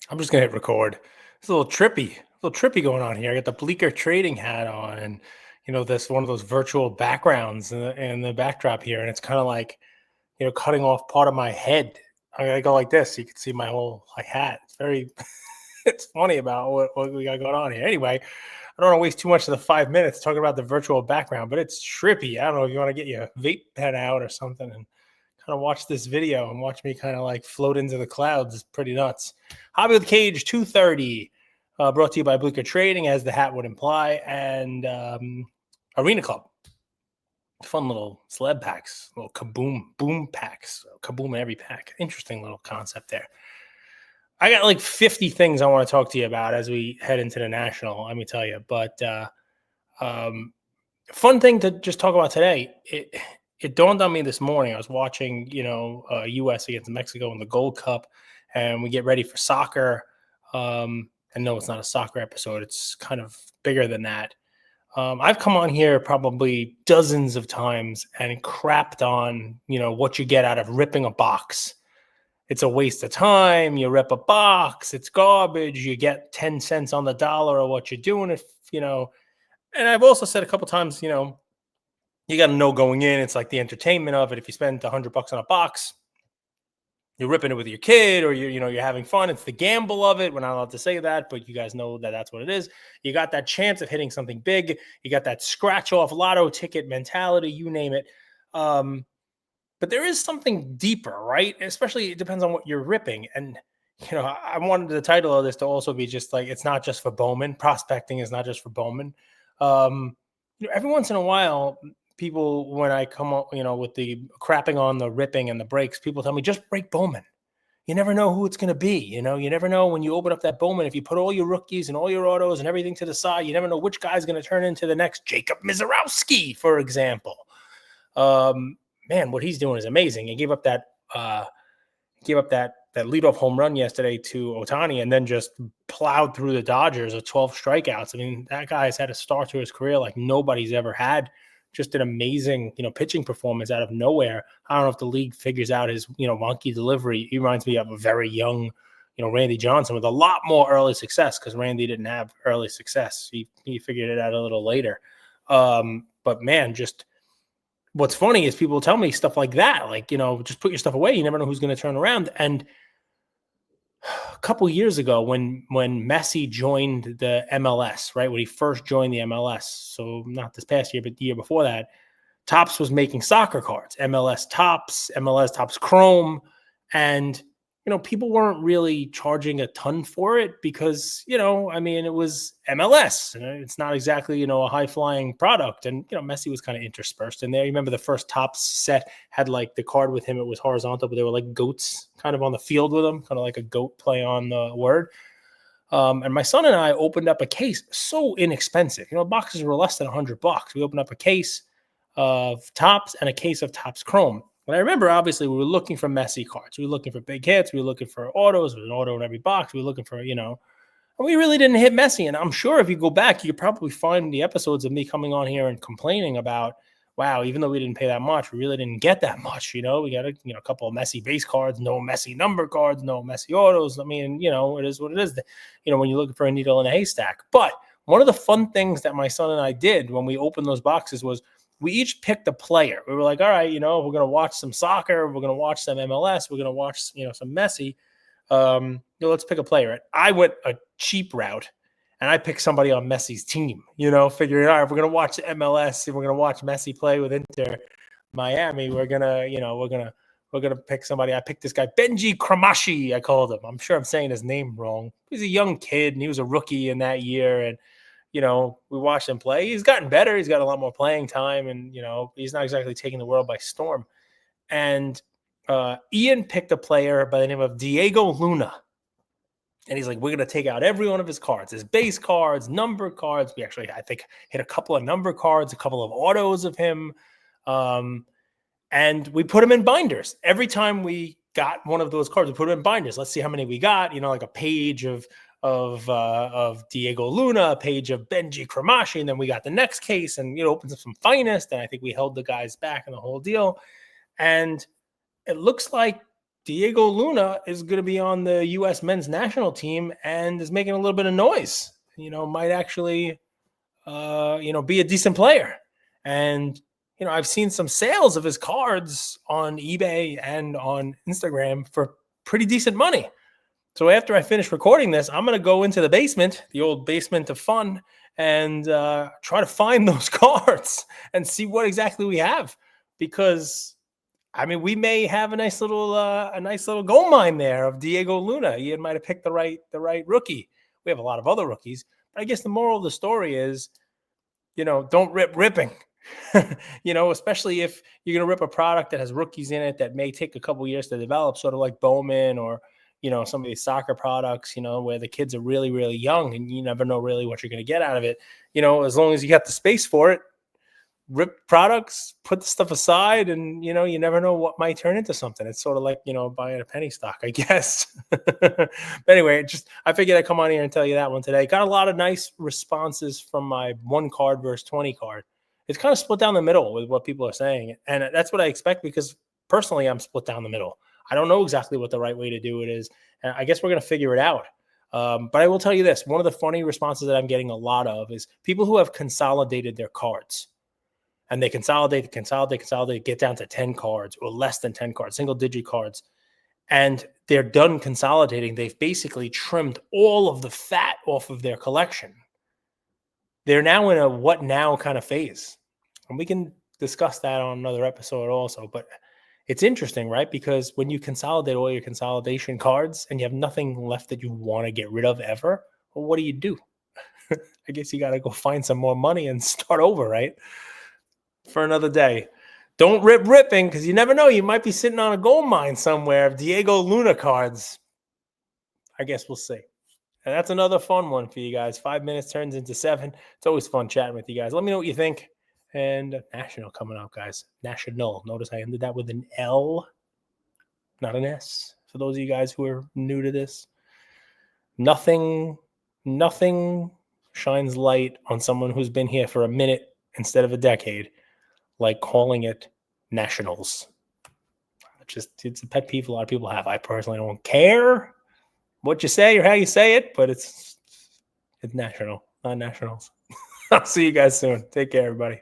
I'm just gonna hit record. It's a little trippy going on here. I got the Bleaker trading hat on, and this one of those virtual backgrounds in the backdrop here, and it's kind of like cutting off part of my head. I gotta go like this, so you can see my whole like hat. It's very, it's funny about what we got going on here. Anyway, I don't want to waste too much of the 5 minutes talking about the virtual background, but it's trippy. I don't know if you want to get your vape pen out or something and kind of watch this video and watch me kind of like float into the clouds. It's pretty nuts. Hobby with Cage 230, brought to you by Bleaker Trading, as the hat would imply, and Arena Club. Fun little sled packs, little boom packs, kaboom in every pack. Interesting little concept there. I got like 50 things I want to talk to you about as we head into the national, let me tell you. But fun thing to just talk about today. It dawned on me this morning. I was watching, U.S. against Mexico in the Gold Cup, and we get ready for soccer. And no, it's not a soccer episode. It's kind of bigger than that. I've come on here probably dozens of times and crapped on, what you get out of ripping a box. It's a waste of time. You rip a box. It's garbage. You get 10 cents on the dollar of what you're doing. And I've also said a couple times, you got to know going in. It's like the entertainment of it. If you spend $100 on a box, you're ripping it with your kid, or you're having fun. It's the gamble of it. We're not allowed to say that, but you guys know that that's what it is. You got that chance of hitting something big. You got that scratch off lotto ticket mentality, you name it. But there is something deeper, right? Especially it depends on what you're ripping. And, I wanted the title of this to also be just like, it's not just for Bowman. Prospecting is not just for Bowman. Every once in a while, people, when I come up, with the crapping on the ripping and the breaks, people tell me, just break Bowman. You never know who it's going to be. You never know when you open up that Bowman. If you put all your rookies and all your autos and everything to the side, you never know which guy's going to turn into the next Jacob Mizorowski, for example. Man, what he's doing is amazing. He gave up that leadoff home run yesterday to Ohtani, and then just plowed through the Dodgers with 12 strikeouts. I mean, that guy has had a start to his career like nobody's ever had. Just an amazing, pitching performance out of nowhere. I don't know if the league figures out his, wonky delivery. He reminds me of a very young, Randy Johnson with a lot more early success, because Randy didn't have early success. He figured it out a little later. But man, just what's funny is people tell me stuff like that, like, just put your stuff away. You never know who's going to turn around. And a couple years ago, when Messi joined the MLS, right, when he first joined the MLS, so not this past year, but the year before that, Topps was making soccer cards, MLS Topps Chrome, and people weren't really charging a ton for it because it was MLS, and it's not exactly a high flying product, and Messi was kind of interspersed in there. You remember the first Topps set had like the card with him; it was horizontal, but they were like goats kind of on the field with him, kind of like a goat play on the word. And my son and I opened up a case, so inexpensive. Boxes were less than $100. We opened up a case of Topps and a case of Topps Chrome. And I remember, obviously, we were looking for Messi cards. We were looking for big hits. We were looking for autos. There was an auto in every box. We were looking for, and we really didn't hit Messi. And I'm sure if you go back, you could probably find the episodes of me coming on here and complaining about, wow, even though we didn't pay that much, we really didn't get that much. We got a couple of Messi base cards, no Messi number cards, no Messi autos. I mean, it is what it is. When you're looking for a needle in a haystack. But one of the fun things that my son and I did when we opened those boxes was we each picked a player. We were like, all right, we're going to watch some soccer. We're going to watch some MLS. We're going to watch, some Messi. Let's pick a player. And I went a cheap route, and I picked somebody on Messi's team, figuring, all right, we're going to watch MLS. We're going to watch Messi play with Inter Miami. We're going to pick somebody. I picked this guy, Benji Kramashi, I called him. I'm sure I'm saying his name wrong. He's a young kid, and he was a rookie in that year. And, we watched him play. He's gotten better. He's got a lot more playing time, and, he's not exactly taking the world by storm. And Ian picked a player by the name of Diego Luna. And he's like, we're going to take out every one of his cards, his base cards, number cards. We actually, I think, hit a couple of number cards, a couple of autos of him. And we put him in binders. Every time we got one of those cards, we put him in binders. Let's see how many we got, like a page of Diego Luna, a page of Benji Kramashi, and then we got the next case and opens up some finest, and I think we held the guys back and the whole deal. And it looks like Diego Luna is going to be on the U.S. men's national team and is making a little bit of noise. Might actually, be a decent player. And, I've seen some sales of his cards on eBay and on Instagram for pretty decent money. So after I finish recording this, I'm going to go into the basement, the old basement of fun, and try to find those cards and see what exactly we have. Because we may have a nice little gold mine there of Diego Luna. He might have picked the right rookie. We have a lot of other rookies, but I guess the moral of the story is, don't rip ripping. Especially if you're going to rip a product that has rookies in it that may take a couple years to develop, sort of like Bowman or some of these soccer products, where the kids are really, really young and you never know really what you're going to get out of it. As long as you got the space for it, rip products, put the stuff aside, and you never know what might turn into something. It's sort of like buying a penny stock, I guess. But anyway, I figured I'd come on here and tell you that one today. Got a lot of nice responses from my 1 card versus 20 card. It's kind of split down the middle with what people are saying, and that's what I expect because personally I'm split down the middle. I don't know exactly what the right way to do it is, and I guess we're going to figure it out. But I will tell you this: one of the funny responses that I'm getting a lot of is people who have consolidated their cards. And they consolidate, get down to 10 cards or less than 10 cards, single-digit cards. And they're done consolidating. They've basically trimmed all of the fat off of their collection. They're now in a what now kind of phase. And we can discuss that on another episode also. But it's interesting, right? Because when you consolidate all your consolidation cards and you have nothing left that you want to get rid of ever, well, what do? I guess you got to go find some more money and start over, right? For another day. Don't rip ripping because you never know. You might be sitting on a gold mine somewhere of Diego Luna cards. I guess we'll see. And that's another fun one for you guys. 5 minutes turns into 7. It's always fun chatting with you guys. Let me know what you think. And national coming up, guys. National. Notice I ended that with an L, not an S. For those of you guys who are new to this, nothing shines light on someone who's been here for a minute instead of a decade like calling it nationals. It's a pet peeve a lot of people have. I personally don't care what you say or how you say it, but it's national, not nationals. I'll see you guys soon. Take care, everybody.